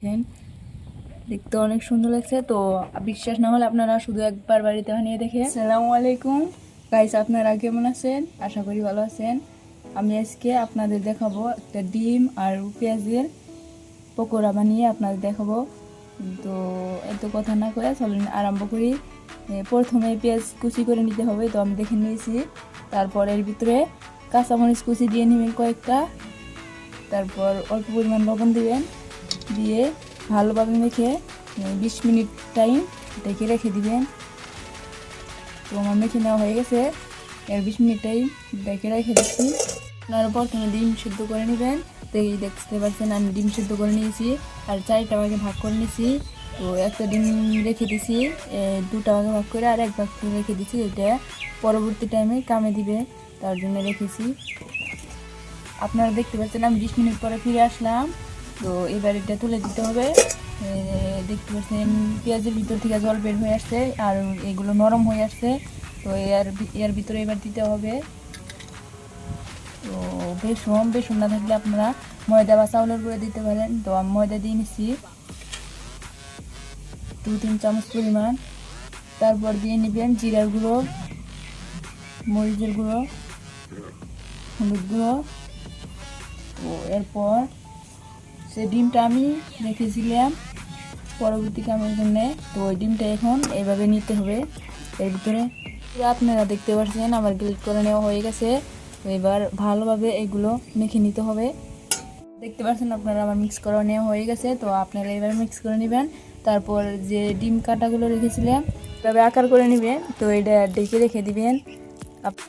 দেখেন দেখতে অনেক সুন্দর লাগছে। তো বিশ্বাস না হলে আপনারা শুধু একবার বাড়িতে বানিয়ে দেখেন। আসসালামু আলাইকুম গাইস, আপনারা কেমন আছেন? আশা করি ভালো আছেন। আমি আজকে আপনাদের দেখাবো একটা ডিম আর পেঁয়াজের পকোড়া বানিয়ে আপনাদের দেখাবো। তো এত কথা না করে চলুন আরম্ভ করি। প্রথমে পেঁয়াজ কুচি করে নিতে হবে, তো আমি দেখে নিয়েছি। তারপর এর ভিতরে কাঁচামরিচ কুচি দিয়ে নেবেন কয়েকটা, তারপর অল্প পরিমাণ লবণ দিবেন, দিয়ে ভালোভাবে মেখে 20 মিনিট টাইম ঢেকে রেখে দিবেন। তো আমার মেখে নেওয়া হয়ে গেছে, এর 20 মিনিট টাইম ঢেকে রেখে দিচ্ছি। আপনারা প্রথমে ডিম সিদ্ধ করে নেবেন। তো এই দেখতে পাচ্ছেন আমি ডিম সিদ্ধ করে নিয়েছি, আর 4টা ভাগে ভাগ করে নিয়েছি। তো একটা ডিম রেখে দিছি, 2টা ভাগে ভাগ করে আর 1 ভাগ রেখে দিছি। এটা পরবর্তী টাইমে কামে দিবে, তার জন্য রেখেছি। আপনারা দেখতে পাচ্ছেন আমি 20 মিনিট পরে ফিরে আসলাম। তো এবার এটা তুলে দিতে হবে। দেখতে পাচ্ছেন পেঁয়াজের ভিতর থেকে জল বের হয়ে আসছে আর এগুলো নরম হয়ে আসছে। তো এর ভিতরে এবার দিতে হবে। তো বেসন না থাকলে আপনারা ময়দা বা চাউলের গুঁড়ো দিতে পারেন। তো আমি ময়দা দিয়ে নিচ্ছি 2-3 চামচ পরিমাণ। তারপর দিয়ে নেবেন জিরার গুঁড়ো, মরিচের গুঁড়ো, হলুদ গুঁড়ো। তো এরপর সেই ডিমটা আমি রেখেছিলাম পরবর্তী কামের জন্য। তো ওই ডিমটা এখন এইভাবে নিতে হবে এর ভিতরে। আপনারা দেখতে পাচ্ছেন আমার গ্রেট করে নেওয়া হয়ে গেছে। তো এবার ভালোভাবে এগুলো মেখে নিতে হবে। দেখতে পাচ্ছেন আপনারা আমার মিক্স করা নেওয়া হয়ে গেছে। তো আপনারা এবার মিক্স করে নেবেন। তারপর যে ডিম কাটাগুলো রেখেছিলাম এভাবে আকার করে নেবেন। তো এটা ডেকে রেখে দিবেন।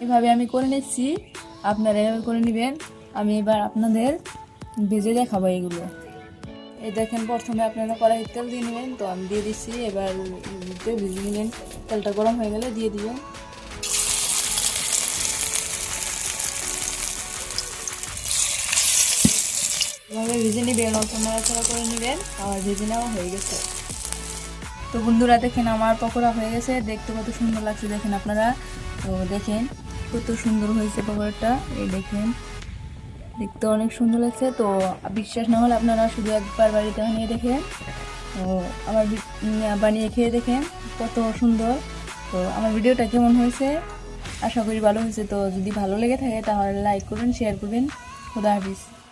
এভাবে আমি করে নিচ্ছি, আপনারা এভাবে করে নেবেন। আমি এবার আপনাদের ভেজে দেখাবো এগুলো। এই দেখেন প্রথমে আপনারা কড়াইতে তেল দিয়ে নেবেন। তো আমি দিয়ে দিচ্ছি, এবার ভেজে নেবেন। তেলটা গরম হয়ে গেলে দিয়ে দিবেন। এভাবে ভেজে নেবেন, অল্প নাড়াচাড়া করে নেবেন। আর ভেজে নেওয়া হয়ে গেছে। তো বন্ধুরা দেখেন আমার পকোড়া হয়ে গেছে, দেখতে কত সুন্দর লাগছে দেখেন আপনারা। তো দেখেন কত সুন্দর হয়েছে পকোড়াটা, এই দেখেন দেখতে অনেক সুন্দর লাগছে। তো বিশ্বাস না হলে আপনারা শুধু একবার বাড়িতে বানিয়ে দেখেন। তো আমার বানিয়ে খেয়ে দেখেন কত সুন্দর। তো আমার ভিডিওটা কেমন হয়েছে আশা করি ভালো হয়েছে। তো যদি ভালো লেগে থাকে তাহলে লাইক করবেন, শেয়ার করবেন। খোদা হাফিজ।